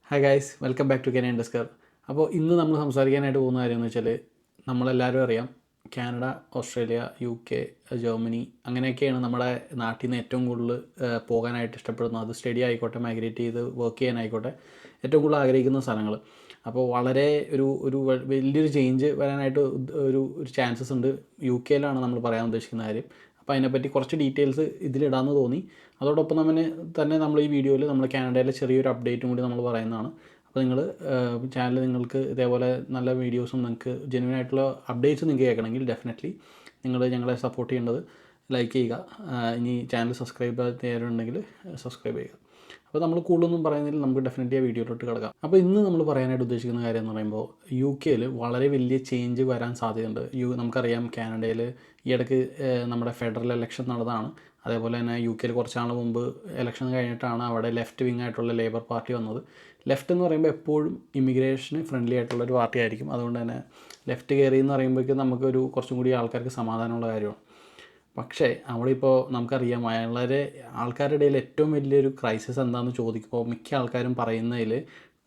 Hi guys, welcome back to കെനൻ ഡെസ്കർ. അപ്പോൾ ഇന്ന് നമ്മൾ സംസാരിക്കാനായിട്ട് പോകുന്ന കാര്യം എന്ന് വെച്ചാൽ, നമ്മളെല്ലാവരും അറിയാം കാനഡ, ഓസ്ട്രേലിയ, UK, ജർമ്മനി അങ്ങനെയൊക്കെയാണ് നമ്മുടെ നാട്ടിൽ നിന്ന് ഏറ്റവും കൂടുതൽ പോകാനായിട്ട് ഇഷ്ടപ്പെടുന്നത്. അത് സ്റ്റഡി ആയിക്കോട്ടെ, മൈഗ്രേറ്റ് ചെയ്ത് വർക്ക് ചെയ്യാനായിക്കോട്ടെ, ഏറ്റവും കൂടുതൽ ആഗ്രഹിക്കുന്ന സ്ഥലങ്ങൾ. അപ്പോൾ വളരെ ഒരു വലിയൊരു ചേഞ്ച് വരാനായിട്ട് ഒരു ചാൻസസ് ഉണ്ട്. UK നമ്മൾ പറയാൻ ഉദ്ദേശിക്കുന്ന കാര്യം. അപ്പോൾ അതിനെപ്പറ്റി കുറച്ച് ഡീറ്റെയിൽസ് ഇതിലിടാമെന്ന് തോന്നി. അതോടൊപ്പം തന്നെ നമ്മൾ ഈ വീഡിയോയിൽ നമ്മൾ കാനഡയിലെ ചെറിയൊരു അപ്ഡേറ്റും കൂടി നമ്മൾ പറയുന്നതാണ്. അപ്പോൾ നിങ്ങൾ ചാനൽ നിങ്ങൾക്ക് ഇതേപോലെ നല്ല വീഡിയോസും നിങ്ങൾക്ക് ജെന്യുവൻ ആയിട്ടുള്ള അപ്ഡേറ്റ്സ് നിങ്ങൾക്ക് കേൾക്കണമെങ്കിൽ ഡെഫിനറ്റ്ലി നിങ്ങൾ ഞങ്ങളെ സപ്പോർട്ട് ചെയ്യേണ്ടത് ലൈക്ക് ചെയ്യുക. ഇനി ചാനൽ സബ്സ്ക്രൈബ് ചെയ്യാറുണ്ടെങ്കിൽ സബ്സ്ക്രൈബ് ചെയ്യുക. അപ്പോൾ നമ്മൾ കൂടുതലൊന്നും പറയുന്നതിൽ നമുക്ക് ഡെഫിനറ്റ്ലി ആ വീഡിയോയിലോട്ട് കിടക്കാം. അപ്പോൾ ഇന്ന് നമ്മൾ പറയാനായിട്ട് ഉദ്ദേശിക്കുന്ന കാര്യം എന്ന് പറയുമ്പോൾ, UK വളരെ വലിയ ചേഞ്ച് വരാൻ സാധ്യതയുണ്ട്. നമുക്കറിയാം കാനഡയിൽ ഈ ഇടയ്ക്ക് നമ്മുടെ ഫെഡറൽ ഇലക്ഷൻ നടന്നതാണ്. അതേപോലെ തന്നെ UK കുറച്ച് നാൾ മുമ്പ് ഇലക്ഷൻ കഴിഞ്ഞിട്ടാണ് അവിടെ ലെഫ്റ്റ് വിങ് ആയിട്ടുള്ള ലേബർ പാർട്ടി വന്നത്. ലെഫ്റ്റ് എന്ന് പറയുമ്പോൾ എപ്പോഴും ഇമിഗ്രേഷന് ഫ്രണ്ട്ലി ആയിട്ടുള്ളൊരു പാർട്ടി ആയിരിക്കും. അതുകൊണ്ട് തന്നെ ലെഫ്റ്റ് കയറി എന്ന് പറയുമ്പോഴേക്കും നമുക്കൊരു കുറച്ചും കൂടി ആൾക്കാർക്ക് സമാധാനമുള്ള കാര്യമാണ്. പക്ഷേ അവിടെ ഇപ്പോൾ നമുക്കറിയാം വളരെ ആൾക്കാരുടെ ഇടയിൽ ഏറ്റവും വലിയൊരു ക്രൈസിസ് എന്താണെന്ന് ചോദിക്കുമ്പോൾ മിക്ക ആൾക്കാരും പറയുന്നതിൽ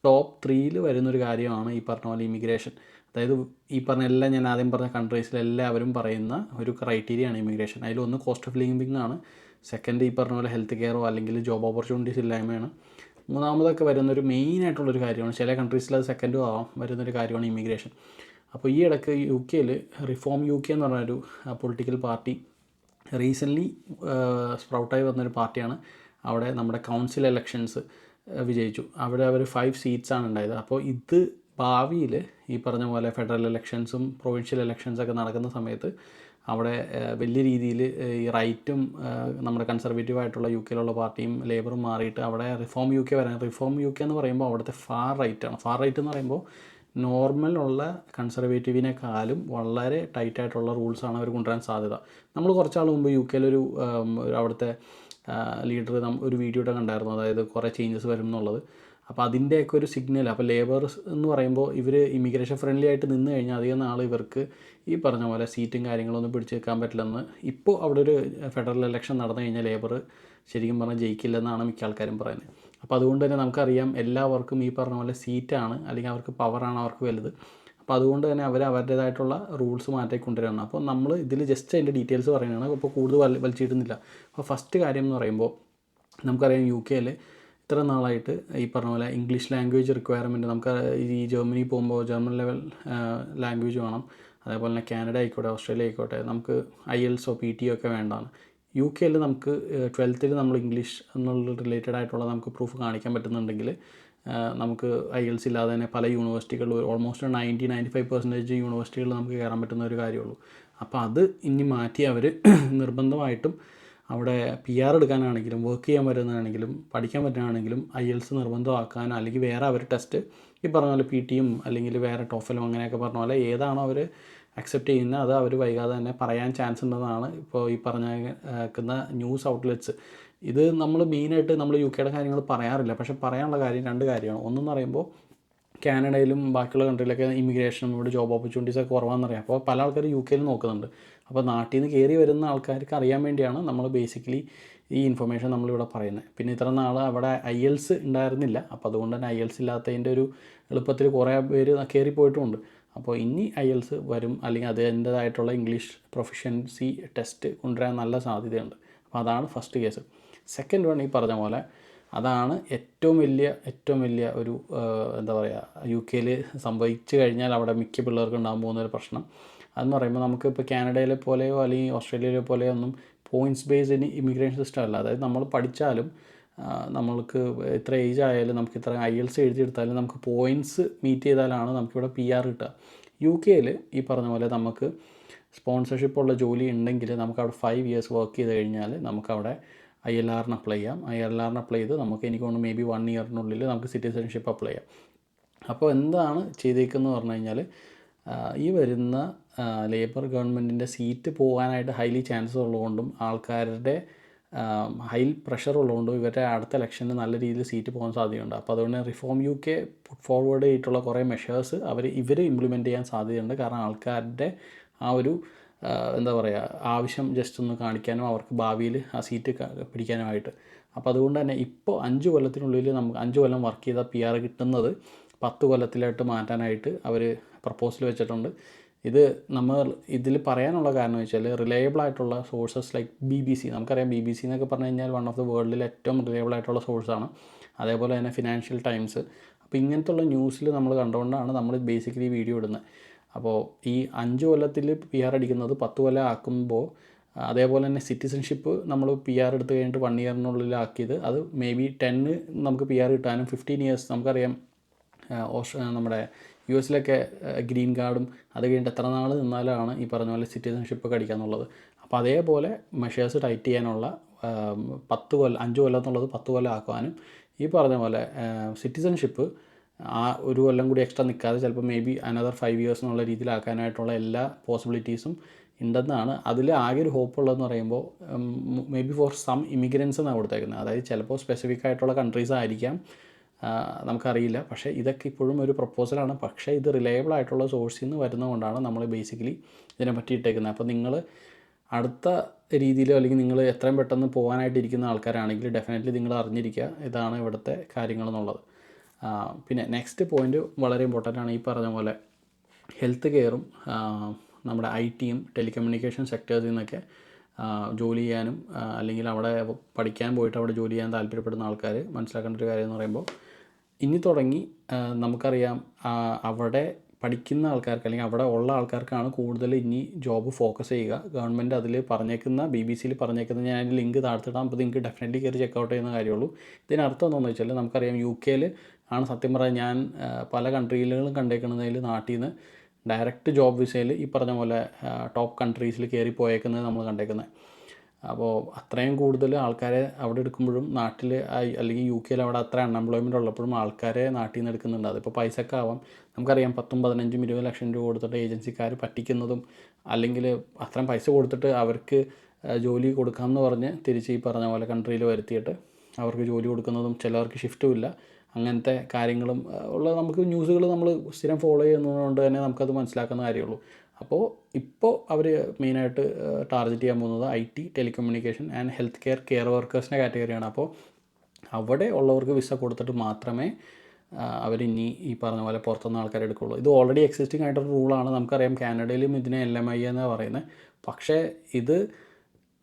ടോപ്പ് 3 വരുന്നൊരു കാര്യമാണ് ഈ പറഞ്ഞ പോലെ ഇമിഗ്രേഷൻ. അതായത് ഈ പറഞ്ഞ എല്ലാം ഞാൻ ആദ്യം പറഞ്ഞ കൺട്രീസിലെല്ലാവരും പറയുന്ന ഒരു ക്രൈറ്റീരിയയാണ് ഇമിഗ്രേഷൻ. അതിലൊന്ന് കോസ്റ്റ് ഓഫ് ലിവിങ് ആണ്. സെക്കൻഡ് ഈ പറഞ്ഞ പോലെ ഹെൽത്ത് കെയറോ അല്ലെങ്കിൽ ജോബ് ഓപ്പർച്യൂണിറ്റീസ് ഇല്ലായ്മയാണ്. മൂന്നാമതൊക്കെ വരുന്നൊരു മെയിനായിട്ടുള്ളൊരു കാര്യമാണ്, ചില കൺട്രീസിൽ അത് സെക്കൻഡും ആവാം, വരുന്നൊരു കാര്യമാണ് ഇമിഗ്രേഷൻ. അപ്പോൾ ഈ ഇടയ്ക്ക് UK റിഫോം UK എന്ന് പറഞ്ഞൊരു പൊളിറ്റിക്കൽ പാർട്ടി റീസെൻ്റ്ലി സ്പ്രൗട്ടായി വന്നൊരു പാർട്ടിയാണ്. അവിടെ നമ്മുടെ കൗൺസിൽ ഇലക്ഷൻസ് വിജയിച്ചു. അവിടെ അവർ 5 സീറ്റ്സാണ് ഉണ്ടായത്. അപ്പോൾ ഇത് ഭാവിയിൽ ഈ പറഞ്ഞ പോലെ ഫെഡറൽ ഇലക്ഷൻസും പ്രൊവിൻഷ്യൽ ഇലക്ഷൻസൊക്കെ നടക്കുന്ന സമയത്ത് അവിടെ വലിയ രീതിയിൽ ഈ റൈറ്റും നമ്മുടെ കൺസർവേറ്റീവായിട്ടുള്ള UK പാർട്ടിയും ലേബറും മാറിയിട്ട് അവിടെ റിഫോം UK വരാൻ. റിഫോം UK എന്ന് പറയുമ്പോൾ അവിടുത്തെ ഫാർ റൈറ്റാണ്. ഫാർ റൈറ്റ് എന്ന് പറയുമ്പോൾ നോർമൽ ഉള്ള കൺസർവേറ്റീവിനേക്കാളും വളരെ ടൈറ്റായിട്ടുള്ള റൂൾസാണ് അവർ കൊണ്ടുവരാൻ സാധ്യത. നമ്മൾ കുറച്ചാൾ മുമ്പ് UK അവിടുത്തെ ലീഡർ ഒരു വീഡിയോ കണ്ടായിരുന്നു, അതായത് കുറേ ചേഞ്ചസ് വരും എന്നുള്ളത്. അപ്പോൾ അതിൻ്റെയൊക്കെ ഒരു സിഗ്നൽ. അപ്പോൾ ലേബേഴ്സ് എന്ന് പറയുമ്പോൾ ഇവർ ഇമിഗ്രേഷൻ ഫ്രണ്ട്ലി ആയിട്ട് നിന്ന് കഴിഞ്ഞാൽ അധികം നാൾ ഇവർക്ക് ഈ പറഞ്ഞ പോലെ സീറ്റും കാര്യങ്ങളൊന്നും പിടിച്ച് വെക്കാൻ പറ്റില്ലെന്ന്. ഇപ്പോൾ അവിടെ ഒരു ഫെഡറൽ ഇലക്ഷൻ നടന്നു കഴിഞ്ഞാൽ ലേബർ ശരിക്കും പറഞ്ഞാൽ ജയിക്കില്ലെന്നാണ് മിക്ക ആൾക്കാരും പറയുന്നത്. അപ്പോൾ അതുകൊണ്ട് തന്നെ നമുക്കറിയാം എല്ലാവർക്കും ഈ പറഞ്ഞ പോലെ സീറ്റാണ് അല്ലെങ്കിൽ അവർക്ക് പവറാണ് അവർക്ക് വലുത്. അപ്പോൾ അതുകൊണ്ട് തന്നെ അവരുടേതായിട്ടുള്ള റൂൾസ് മാറ്റിക്കൊണ്ടുവരികയാണ്. അപ്പോൾ നമ്മൾ ഇതിൽ ജസ്റ്റ് അതിൻ്റെ ഡീറ്റെയിൽസ് പറയുകയാണ്. അപ്പോൾ കൂടുതൽ വലിച്ചിടുന്നില്ല. അപ്പോൾ ഫസ്റ്റ് കാര്യം എന്ന് പറയുമ്പോൾ നമുക്കറിയാം UK ഇത്ര നാളായിട്ട് ഈ പറഞ്ഞ പോലെ ഇംഗ്ലീഷ് ലാംഗ്വേജ് റിക്വയർമെൻറ്റ്. നമുക്ക് ഈ ജർമ്മനി പോകുമ്പോൾ ജർമ്മൻ ലെവൽ ലാംഗ്വേജ് വേണം. അതേപോലെ തന്നെ കാനഡ ആയിക്കോട്ടെ, ഓസ്ട്രേലിയ ആയിക്കോട്ടെ, നമുക്ക് IELTS PT ഒക്കെ വേണ്ടതാണ്. UK നമുക്ക് 12th നമ്മൾ ഇംഗ്ലീഷ് എന്നുള്ള റിലേറ്റഡ് ആയിട്ടുള്ള നമുക്ക് പ്രൂഫ് കാണിക്കാൻ പറ്റുന്നുണ്ടെങ്കിൽ നമുക്ക് IELTS ഇല്ലാതെ തന്നെ പല യൂണിവേഴ്സിറ്റികളിൽ ഓൾമോസ്റ്റ് 90-95% യൂണിവേഴ്സിറ്റികളിൽ നമുക്ക് കയറാൻ പറ്റുന്ന ഒരു കാര്യമുള്ളൂ. അപ്പോൾ അത് ഇനി മാറ്റി അവർ നിർബന്ധമായിട്ടും അവിടെ PR എടുക്കാനാണെങ്കിലും വർക്ക് ചെയ്യാൻ പറ്റുന്നതാണെങ്കിലും പഠിക്കാൻ പറ്റുന്നതാണെങ്കിലും IELTS നിർബന്ധമാക്കാൻ, അല്ലെങ്കിൽ വേറെ അവർ ടെസ്റ്റ് ഈ പറഞ്ഞ പോലെ PTയും അല്ലെങ്കിൽ വേറെ ടോഫലും അങ്ങനെയൊക്കെ പറഞ്ഞ പോലെ ഏതാണോ അവർ അക്സെപ്റ്റ് ചെയ്യുന്നത് അത് അവർ വൈകാതെ തന്നെ പറയാൻ ചാൻസ് ഉണ്ടെന്നാണ് ഇപ്പോൾ ഈ പറഞ്ഞേക്കുന്ന ന്യൂസ് ഔട്ട്ലെറ്റ്സ്. ഇത് നമ്മൾ മെയിനായിട്ട് നമ്മൾ UK കാര്യങ്ങൾ പറയാറില്ല, പക്ഷേ പറയാനുള്ള കാര്യം 2 കാര്യമാണ്. ഒന്നെന്ന് പറയുമ്പോൾ കാനഡയിലും ബാക്കിയുള്ള കൺട്രിയിലൊക്കെ ഇമിഗ്രേഷനും ഇവിടെ ജോബ് ഓപ്പർച്യൂണിറ്റീസൊക്കെ കുറവാണെന്നറിയാം. അപ്പോൾ പല ആൾക്കാർ UK നോക്കുന്നുണ്ട്. അപ്പോൾ നാട്ടിൽ നിന്ന് കയറി വരുന്ന ആൾക്കാർക്ക് അറിയാൻ വേണ്ടിയാണ് നമ്മൾ ബേസിക്കലി ഈ ഇൻഫർമേഷൻ നമ്മളിവിടെ പറയുന്നത്. പിന്നെ ഇത്ര നാൾ അവിടെ IELTS ഉണ്ടായിരുന്നില്ല. അപ്പോൾ അതുകൊണ്ട് തന്നെ IELTS ഇല്ലാത്തതിൻ്റെ ഒരു എളുപ്പത്തിൽ കുറേ പേര് കയറി പോയിട്ടുമുണ്ട്. അപ്പോൾ ഇനി IELTS വരും, അല്ലെങ്കിൽ അതിൻ്റേതായിട്ടുള്ള ഇംഗ്ലീഷ് പ്രൊഫഷ്യൻസി ടെസ്റ്റ് കൊണ്ടുവരാൻ നല്ല സാധ്യതയുണ്ട്. അപ്പോൾ അതാണ് ഫസ്റ്റ് കേസ്. സെക്കൻഡ് വൺ ഈ പറഞ്ഞ പോലെ അതാണ് ഏറ്റവും വലിയ ഒരു എന്താ പറയുക, UK സംഭവിച്ചു കഴിഞ്ഞാൽ അവിടെ മിക്ക പിള്ളേർക്കും ഉണ്ടാകാൻ പോകുന്നൊരു പ്രശ്നം. അതെന്ന് പറയുമ്പോൾ നമുക്കിപ്പോൾ കാനഡയിലെ പോലെയോ അല്ലെങ്കിൽ ഓസ്ട്രേലിയയിലെ പോലെയോ ഒന്നും പോയിൻറ്റ്സ് ബേസ്ഡ് ഇമിഗ്രേഷൻ സിസ്റ്റം അല്ല. അതായത് നമ്മൾ പഠിച്ചാലും നമ്മൾക്ക് ഇത്ര ഏജ് ആയാലും നമുക്ക് ഇത്ര IELTS എഴുതിയെടുത്താലും നമുക്ക് പോയിൻറ്റ്സ് മീറ്റ് ചെയ്താലാണ് നമുക്കിവിടെ PR കിട്ടുക. UK ഈ പറഞ്ഞ പോലെ നമുക്ക് സ്പോൺസർഷിപ്പുള്ള ജോലി ഉണ്ടെങ്കിൽ നമുക്ക് അവിടെ 5 years വർക്ക് ചെയ്ത് കഴിഞ്ഞാൽ നമുക്കവിടെ ILRന് അപ്ലൈ ചെയ്യാം. ILRന് അപ്ലൈ ചെയ്ത് നമുക്ക് എനിക്ക് തോന്നുന്നു മേ ബി 1 yearനുള്ളിൽ നമുക്ക് സിറ്റിസൺഷിപ്പ് അപ്ലൈ ചെയ്യാം. അപ്പോൾ എന്താണ് ചെയ്തേക്കുന്നതെന്ന് പറഞ്ഞു കഴിഞ്ഞാൽ ഈ വരുന്ന ലേബർ ഗവൺമെൻറ്റിൻ്റെ സീറ്റ് പോകാനായിട്ട് ഹൈലി ചാൻസസ് ഉള്ളതുകൊണ്ടും ആൾക്കാരുടെ ഹൈ പ്രഷർ ഉള്ളതുകൊണ്ടും ഇവരുടെ അടുത്ത ഇലക്ഷനിൽ നല്ല രീതിയിൽ സീറ്റ് പോകാൻ സാധ്യതയുണ്ട്. അപ്പോൾ അതുകൊണ്ട് റിഫോം UK പുട്ട് ഫോർവേഡ് ചെയ്തിട്ടുള്ള കുറേ മെഷേഴ്സ് ഇവർ ഇംപ്ലിമെൻറ്റ് ചെയ്യാൻ സാധ്യതയുണ്ട്. കാരണം ആൾക്കാരുടെ ആ ഒരു എന്താ പറയുക ആവശ്യം ജസ്റ്റ് ഒന്ന് കാണിക്കാനും അവർക്ക് ഭാവിയിൽ ആ സീറ്റ് പിടിക്കാനുമായിട്ട്. അപ്പോൾ അതുകൊണ്ട് തന്നെ ഇപ്പോൾ 5 കൊല്ലത്തിനുള്ളിൽ നമുക്ക് 5 കൊല്ലം വർക്ക് ചെയ്ത PR കിട്ടുന്നത് 10 കൊല്ലത്തിലായിട്ട് മാറ്റാനായിട്ട് അവർ പ്രപ്പോസൽ വെച്ചിട്ടുണ്ട്. ഇത് നമ്മൾ ഇതിൽ പറയാനുള്ള കാരണം എന്ന് വെച്ചാൽ റിലയബിൾ ആയിട്ടുള്ള സോഴ്സസ് ലൈക്ക് BBC, നമുക്കറിയാം BBC എന്നൊക്കെ പറഞ്ഞു കഴിഞ്ഞാൽ വൺ ഓഫ് ദ വേൾഡിലെ ഏറ്റവും റിലയബിൾ ആയിട്ടുള്ള സോഴ്സാണ്. അതേപോലെ തന്നെ ഫിനാൻഷ്യൽ ടൈംസ്. അപ്പോൾ ഇങ്ങനത്തുള്ള ന്യൂസിൽ നമ്മൾ കണ്ടുകൊണ്ടാണ് നമ്മൾ ബേസിക്കലി വീഡിയോ ഇടുന്നത്. അപ്പോൾ ഈ 5 കൊല്ലത്തിൽ PR അടിക്കുന്നത് 10 കൊല്ലം ആക്കുമ്പോൾ, അതേപോലെ തന്നെ സിറ്റിസൺഷിപ്പ് നമ്മൾ PR എടുത്ത് കഴിഞ്ഞിട്ട് 1 ഇയറിനുള്ളിലാക്കിയത് അത് മേ ബി 10 നമുക്ക് PR കിട്ടാനും 15 ഇയേഴ്സ് നമുക്കറിയാം നമ്മുടെ US ഗ്രീൻ കാർഡും അത് കഴിഞ്ഞിട്ട് എത്ര നാൾ നിന്നാലാണ് ഈ പറഞ്ഞ പോലെ സിറ്റിസൺഷിപ്പ് ഒക്കെ അടിക്കാന്നുള്ളത്. അപ്പോൾ അതേപോലെ മെഷേഴ്സ് ടൈറ്റ് ചെയ്യാനുള്ള 5 കൊല്ലം എന്നുള്ളത് 10 കൊല്ലം ആക്കുവാനും ഈ പറഞ്ഞ പോലെ സിറ്റിസൺഷിപ്പ് ആ 1 കൊല്ലം കൂടി എക്സ്ട്രാ നിൽക്കാതെ ചിലപ്പോൾ മേ ബി അനദർ 5 ഇയേഴ്സ് എന്നുള്ള രീതിയിലാക്കാനായിട്ടുള്ള എല്ലാ പോസിബിലിറ്റീസും ഉണ്ടെന്നാണ്. അതിൽ ആകെ ഒരു ഹോപ്പ് ഉള്ളതെന്ന് പറയുമ്പോൾ may be for some immigrants എന്നാണ് കൊടുത്തേക്കുന്നത്. അതായത് ചിലപ്പോൾ സ്പെസിഫിക് ആയിട്ടുള്ള കൺട്രീസ് ആയിരിക്കാം, നമുക്കറിയില്ല. പക്ഷേ ഇതൊക്കെ ഇപ്പോഴും ഒരു പ്രപ്പോസലാണ്. പക്ഷേ ഇത് റിലയബിൾ ആയിട്ടുള്ള സോഴ്സിൽ നിന്ന് വരുന്നതുകൊണ്ടാണ് നമ്മൾ ബേസിക്കലി ഇതിനെ പറ്റി ഇട്ടേക്കുന്നത്. അപ്പോൾ നിങ്ങൾ അടുത്ത രീതിയിലോ അല്ലെങ്കിൽ നിങ്ങൾ എത്രയും പെട്ടെന്ന് പോകാനായിട്ടിരിക്കുന്ന ആൾക്കാരാണെങ്കിൽ ഡെഫിനറ്റ്ലി നിങ്ങൾ അറിഞ്ഞിരിക്കുക ഇതാണ് ഇവിടുത്തെ കാര്യങ്ങളെന്നുള്ളത്. പിന്നെ നെക്സ്റ്റ് പോയിൻ്റ് വളരെ ഇമ്പോർട്ടൻ്റ് ആണ്. ഈ പറഞ്ഞ പോലെ ഹെൽത്ത് കെയറും നമ്മുടെ IT-യും ടെലികമ്മ്യൂണിക്കേഷൻ സെക്ടേഴ്സിൽ നിന്നൊക്കെ ജോലി ചെയ്യാനും അല്ലെങ്കിൽ അവിടെ പഠിക്കാൻ പോയിട്ട് അവിടെ ജോലി ചെയ്യാൻ താല്പര്യപ്പെടുന്ന ആൾക്കാർ മനസ്സിലാക്കേണ്ട ഒരു കാര്യം എന്ന് പറയുമ്പോൾ ഇനി തുടങ്ങി നമുക്കറിയാം അവിടെ പഠിക്കുന്ന ആൾക്കാർക്ക് അല്ലെങ്കിൽ അവിടെ ഉള്ള ആൾക്കാർക്കാണ് കൂടുതൽ ഇനി ജോബ് ഫോക്കസ് ചെയ്യുക. ഗവൺമെൻറ് അതിൽ പറഞ്ഞേക്കുന്ന BBC-യിൽ പറഞ്ഞേക്കുന്ന ഞാൻ അതിൻ്റെ ലിങ്ക് താഴ്ത്തിടാം. അപ്പോൾ നിങ്ങൾക്ക് ഡെഫിനറ്റ്ലി കയറി ചെക്കൗട്ട് ചെയ്യുന്ന കാര്യമുള്ളൂ. ഇതിനർത്ഥം എന്താണെന്ന് വെച്ചാൽ നമുക്കറിയാം UK ആണ് സത്യം പറയാൻ ഞാൻ പല കൺട്രികളിലും കണ്ടേക്കുന്നതിൽ നാട്ടിൽ നിന്ന് ഡയറക്റ്റ് ജോബ് വിസയിൽ ഈ പറഞ്ഞ പോലെ ടോപ്പ് കൺട്രീസിൽ കയറി പോയേക്കുന്നത് നമ്മൾ കണ്ടേക്കുന്നത്. അപ്പോൾ അത്രയും കൂടുതൽ ആൾക്കാരെ അവിടെ എടുക്കുമ്പോഴും നാട്ടിൽ അല്ലെങ്കിൽ UK അവിടെ അത്ര അൺഎംപ്ലോയ്മെൻ്റ് ഉള്ളപ്പോഴും ആൾക്കാരെ നാട്ടിൽ നിന്ന് എടുക്കുന്നുണ്ട്. അതിപ്പോൾ പൈസക്ക് ആവാം. നമുക്കറിയാം 10, 15, 20 ലക്ഷം രൂപ കൊടുത്തിട്ട് ഏജൻസിക്കാർ പറ്റിക്കുന്നതും അല്ലെങ്കിൽ അത്രയും പൈസ കൊടുത്തിട്ട് അവർക്ക് ജോലി കൊടുക്കാമെന്ന് പറഞ്ഞ് തിരിച്ച് ഈ പറഞ്ഞ പോലെ കൺട്രിയിൽ വരുത്തിയിട്ട് അവർക്ക് ജോലി കൊടുക്കുന്നതും ചിലവർക്ക് ഷിഫ്റ്റും ഇല്ല. അങ്ങനത്തെ കാര്യങ്ങളും ഉള്ള നമുക്ക് ന്യൂസുകൾ നമ്മൾ സ്ഥിരം ഫോളോ ചെയ്യുന്നതുകൊണ്ട് തന്നെ നമുക്കത് മനസ്സിലാക്കുന്ന കാര്യമുള്ളൂ. അപ്പോൾ ഇപ്പോൾ അവർ മെയിനായിട്ട് ടാർഗറ്റ് ചെയ്യാൻ പോകുന്നത് IT, telecommunication and health care വർക്കേഴ്സിൻ്റെ കാറ്റഗറിയാണ്. അപ്പോൾ അവിടെ ഉള്ളവർക്ക് വിസ കൊടുത്തിട്ട് മാത്രമേ അവരിനി ഈ പറഞ്ഞ പോലെ പുറത്തുനിന്ന് ആൾക്കാരെ എടുക്കുകയുള്ളൂ. ഇത് ഓൾറെഡി എക്സിസ്റ്റിംഗ് ആയിട്ടൊരു റൂളാണ്. നമുക്കറിയാം കാനഡയിലും ഇതിനെ LMI എന്നാണ് പറയുന്നത്. പക്ഷേ ഇത്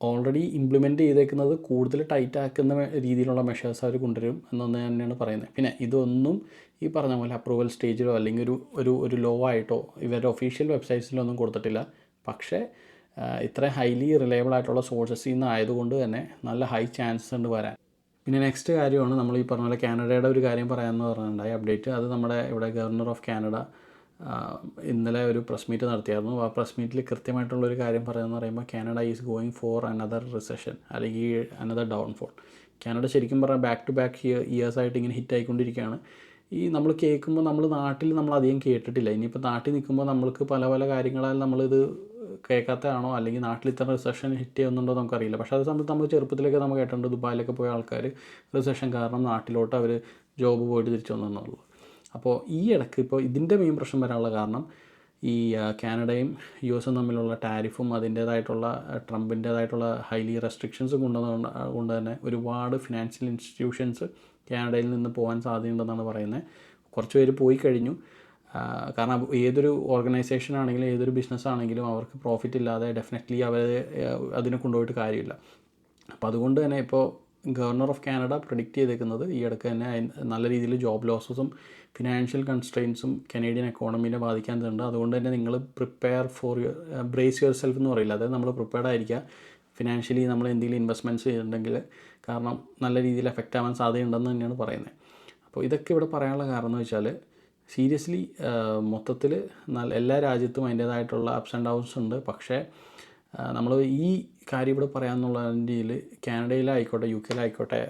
ഓൾറെഡി ഇംപ്ലിമെൻറ്റ് ചെയ്തേക്കുന്നത് കൂടുതൽ ടൈറ്റ് ആക്കുന്ന രീതിയിലുള്ള മെഷേഴ്സ് അവർ കൊണ്ടുവരും എന്ന് തന്നെയാണ് പറയുന്നത്. പിന്നെ ഇതൊന്നും ഈ പറഞ്ഞ പോലെ അപ്രൂവൽ സ്റ്റേജിലോ അല്ലെങ്കിൽ ഒരു ലോ ആയിട്ടോ ഇവരുടെ ഒഫീഷ്യൽ വെബ്സൈറ്റ്സിലോ ഒന്നും കൊടുത്തിട്ടില്ല. പക്ഷേ ഇത്രയും ഹൈലി റിലയബിൾ ആയിട്ടുള്ള സോഴ്സസിൽ നിന്ന് ആയതുകൊണ്ട് തന്നെ നല്ല ഹൈ ചാൻസസ് ഉണ്ട് വരാൻ. പിന്നെ നെക്സ്റ്റ് കാര്യമാണ് നമ്മൾ ഈ പറഞ്ഞ പോലെ കാനഡയുടെ ഒരു കാര്യം പറയാമെന്ന് പറഞ്ഞിട്ടുണ്ടായി അപ്ഡേറ്റ്. അത് നമ്മുടെ ഇവിടെ ഗവർണർ ഓഫ് കാനഡ ഇന്നലെ ഒരു പ്രസ് മീറ്റ് നടത്തിയായിരുന്നു. ആ പ്രസ് മീറ്റിൽ കൃത്യമായിട്ടുള്ളൊരു കാര്യം പറയുകയെന്ന് പറയുമ്പോൾ Canada is going for another recession അല്ലെങ്കിൽ അനദർ ഡൗൺഫോൾ. കാനഡ ശരിക്കും പറഞ്ഞാൽ ബാക്ക് ടു ബാക്ക് ഇയേഴ്സായിട്ട് ഇങ്ങനെ ഹിറ്റ് ആയിക്കൊണ്ടിരിക്കുകയാണ്. ഈ നമ്മൾ കേൾക്കുമ്പോൾ നാട്ടിൽ നമ്മൾ അധികം കേട്ടിട്ടില്ല. ഇനിയിപ്പോൾ നാട്ടിൽ നിൽക്കുമ്പോൾ നമ്മൾക്ക് പല പല കാര്യങ്ങളാൽ നമ്മളിത് കേൾക്കാത്തതാണോ അല്ലെങ്കിൽ നാട്ടിൽ ഇത്ര റിസഷൻ ഹിറ്റ് ചെയ്യുന്നുണ്ടോ നമുക്കറിയില്ല. പക്ഷേ അത് സമയത്ത് നമ്മൾ ചെറുപ്പത്തിലൊക്കെ നമ്മൾ കേട്ടിട്ടുണ്ട് ദുബായിലൊക്കെ പോയ ആൾക്കാർ റിസഷൻ കാരണം നാട്ടിലോട്ട് അവർ ജോബ് പോയിട്ട് തിരിച്ചു വന്നെന്നുള്ളൂ. അപ്പോൾ ഈ ഇടയ്ക്ക് ഇപ്പോൾ ഇതിൻ്റെ മെയിൻ പ്രശ്നം വരാനുള്ള കാരണം ഈ കാനഡയും US തമ്മിലുള്ള ടാരിഫും അതിൻ്റേതായിട്ടുള്ള ട്രംപിൻ്റേതായിട്ടുള്ള ഹൈലി റെസ്ട്രിക്ഷൻസും കൊണ്ട് തന്നെ ഒരുപാട് ഫിനാൻഷ്യൽ ഇൻസ്റ്റിറ്റ്യൂഷൻസ് കാനഡയിൽ നിന്ന് പോകാൻ സാധ്യതയുണ്ടെന്നാണ് പറയുന്നത്. കുറച്ച് പേര് പോയി കഴിഞ്ഞു. കാരണം ഏതൊരു ഓർഗനൈസേഷൻ ആണെങ്കിലും ഏതൊരു ബിസിനസ് ആണെങ്കിലും അവർക്ക് പ്രോഫിറ്റ് ഇല്ലാതെ ഡെഫിനറ്റ്ലി അതിനെ കൊണ്ടുപോയിട്ട് കാര്യമില്ല. അപ്പോൾ അതുകൊണ്ട് തന്നെ ഇപ്പോൾ ഗവർണർ ഓഫ് കാനഡ പ്രെഡിക്റ്റ് ചെയ്തേക്കുന്നത് ഈ ഇടയ്ക്ക് തന്നെ നല്ല രീതിയിൽ ജോബ് ലോസസും ഫിനാൻഷ്യൽ കൺസ്ട്രെയിൻസും കനേഡിയൻ എക്കോണമീനെ ബാധിക്കാനുണ്ട്. അതുകൊണ്ട് തന്നെ നിങ്ങൾ ബ്രേസ് യുവർ സെൽഫ് എന്ന് പറയില്ല, അതായത് നമ്മൾ പ്രിപ്പയർഡ് ആയിരിക്കുക ഫിനാൻഷ്യലി നമ്മൾ എന്തെങ്കിലും ഇൻവെസ്റ്റ്മെൻറ്റ്സ് ചെയ്തിട്ടുണ്ടെങ്കിൽ, കാരണം നല്ല രീതിയിൽ എഫക്റ്റ് ആവാൻ സാധ്യതയുണ്ടെന്ന് തന്നെയാണ് പറയുന്നത്. അപ്പോൾ ഇതൊക്കെ ഇവിടെ പറയാനുള്ള കാരണം എന്ന് വെച്ചാൽ സീരിയസ്ലി മൊത്തത്തിൽ എല്ലാ രാജ്യത്തും അതിൻ്റേതായിട്ടുള്ള അപ്സ് ആൻഡ് ഡൗൺസ് ഉണ്ട്. പക്ഷേ നമ്മൾ ഈ കാര്യം ഇവിടെ പറയാമെന്നുള്ള രീതിയിൽ കാനഡയിലായിക്കോട്ടെ UK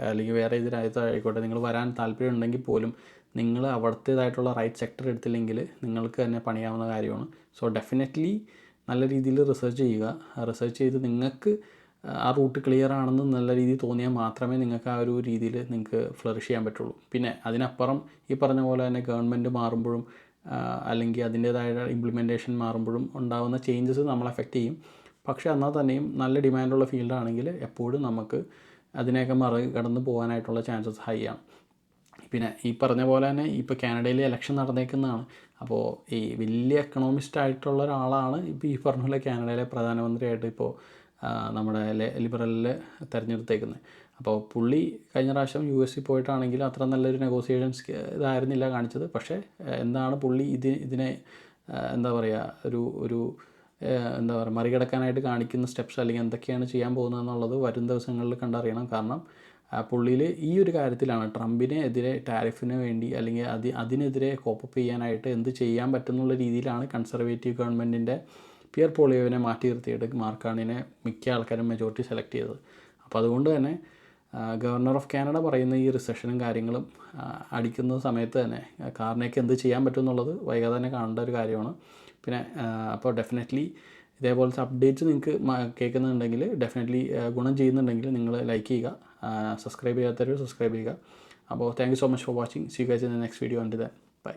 അല്ലെങ്കിൽ വേറെ ഏത് രാജ്യത്തായിക്കോട്ടെ നിങ്ങൾ വരാൻ താല്പര്യം ഉണ്ടെങ്കിൽ പോലും നിങ്ങൾ അവിടുത്തേതായിട്ടുള്ള റൈറ്റ് സെക്ടർ എടുത്തില്ലെങ്കിൽ നിങ്ങൾക്ക് തന്നെ പണിയാവുന്ന കാര്യമാണ്. സോ ഡെഫിനറ്റ്ലി നല്ല രീതിയിൽ റിസർച്ച് ചെയ്യുക. റിസർച്ച് ചെയ്ത് നിങ്ങൾക്ക് ആ റൂട്ട് ക്ലിയർ ആണെന്ന് നല്ല രീതിയിൽ തോന്നിയാൽ മാത്രമേ നിങ്ങൾക്ക് ആ ഒരു രീതിയിൽ നിങ്ങൾക്ക് ഫ്ലറിഷ് ചെയ്യാൻ പറ്റുള്ളൂ. പിന്നെ അതിനപ്പുറം ഈ പറഞ്ഞ പോലെ തന്നെ ഗവൺമെൻറ് മാറുമ്പോഴും അല്ലെങ്കിൽ അതിൻ്റേതായ ഇംപ്ലിമെൻറ്റേഷൻ മാറുമ്പോഴും ഉണ്ടാകുന്ന ചേഞ്ചസ് നമ്മളെ എഫക്റ്റ് ചെയ്യും. പക്ഷേ എന്നാൽ തന്നെയും നല്ല ഡിമാൻഡുള്ള ഫീൽഡാണെങ്കിൽ എപ്പോഴും നമുക്ക് അതിനെയൊക്കെ മറികടന്ന് പോകാനായിട്ടുള്ള ചാൻസസ് ഹൈ ആണ്. പിന്നെ ഈ പറഞ്ഞ പോലെ തന്നെ ഇപ്പോൾ കാനഡയിൽ ഇലക്ഷൻ നടന്നേക്കുന്നതാണ്. അപ്പോൾ ഈ വലിയ എക്കണോമിസ്റ്റ് ആയിട്ടുള്ള ഒരാളാണ് ഇപ്പോൾ ഈ പറഞ്ഞ പോലെ കാനഡയിലെ പ്രധാനമന്ത്രിയായിട്ട് ഇപ്പോൾ നമ്മുടെ ലിബറലിൽ തിരഞ്ഞെടുത്തേക്കുന്നത്. അപ്പോൾ പുള്ളി കഴിഞ്ഞ പ്രാവശ്യം US പോയിട്ടാണെങ്കിലും അത്ര നല്ലൊരു നെഗോസിയേഷൻസ് ഇതായിരുന്നില്ല കാണിച്ചത്. പക്ഷേ എന്താണ് പുള്ളി ഇതിനെ എന്താ പറയുക ഒരു എന്താ പറയുക മറികടക്കാനായിട്ട് കാണിക്കുന്ന സ്റ്റെപ്സ് അല്ലെങ്കിൽ എന്തൊക്കെയാണ് ചെയ്യാൻ പോകുന്നതെന്നുള്ളത് വരും ദിവസങ്ങളിൽ കണ്ടറിയണം. കാരണം പുള്ളിയിൽ ഈ ഒരു കാര്യത്തിലാണ് ട്രംപിനെതിരെ ടാരിഫിന് വേണ്ടി അല്ലെങ്കിൽ അതിനെതിരെ കോപ്പപ്പ് ചെയ്യാനായിട്ട് എന്ത് ചെയ്യാൻ പറ്റുന്നുള്ള രീതിയിലാണ് കൺസർവേറ്റീവ് ഗവൺമെൻറ്റിൻ്റെ പിയർ പോളിയോവിനെ മാറ്റി നിർത്തിയിട്ട് മാർക്ക് കാർണിനെ മിക്ക ആൾക്കാരും മെജോറിറ്റി സെലക്ട് ചെയ്തത്. അപ്പോൾ അതുകൊണ്ട് തന്നെ ഗവർണർ ഓഫ് കാനഡ പറയുന്ന ഈ റിസഷനും കാര്യങ്ങളും അടിക്കുന്ന സമയത്ത് തന്നെ കാർണിക്ക് എന്ത് ചെയ്യാൻ പറ്റും എന്നുള്ളത് വൈകാതെ തന്നെ കാണേണ്ട ഒരു കാര്യമാണ്. പിന്നെ അപ്പോൾ ഡെഫിനറ്റ്ലി ഇതേപോലത്തെ അപ്ഡേറ്റ്സ് നിങ്ങൾക്ക് കേൾക്കുന്നുണ്ടെങ്കിൽ ഡെഫിനറ്റ്ലി ഗുണം ചെയ്യുന്നുണ്ടെങ്കിൽ നിങ്ങൾ ലൈക്ക് ചെയ്യുക, സബ്സ്ക്രൈബ് ചെയ്യാത്തവർ സബ്സ്ക്രൈബ് ചെയ്യുക. അപ്പോൾ thank you so much for watching. See you guys in the next video. Until then by.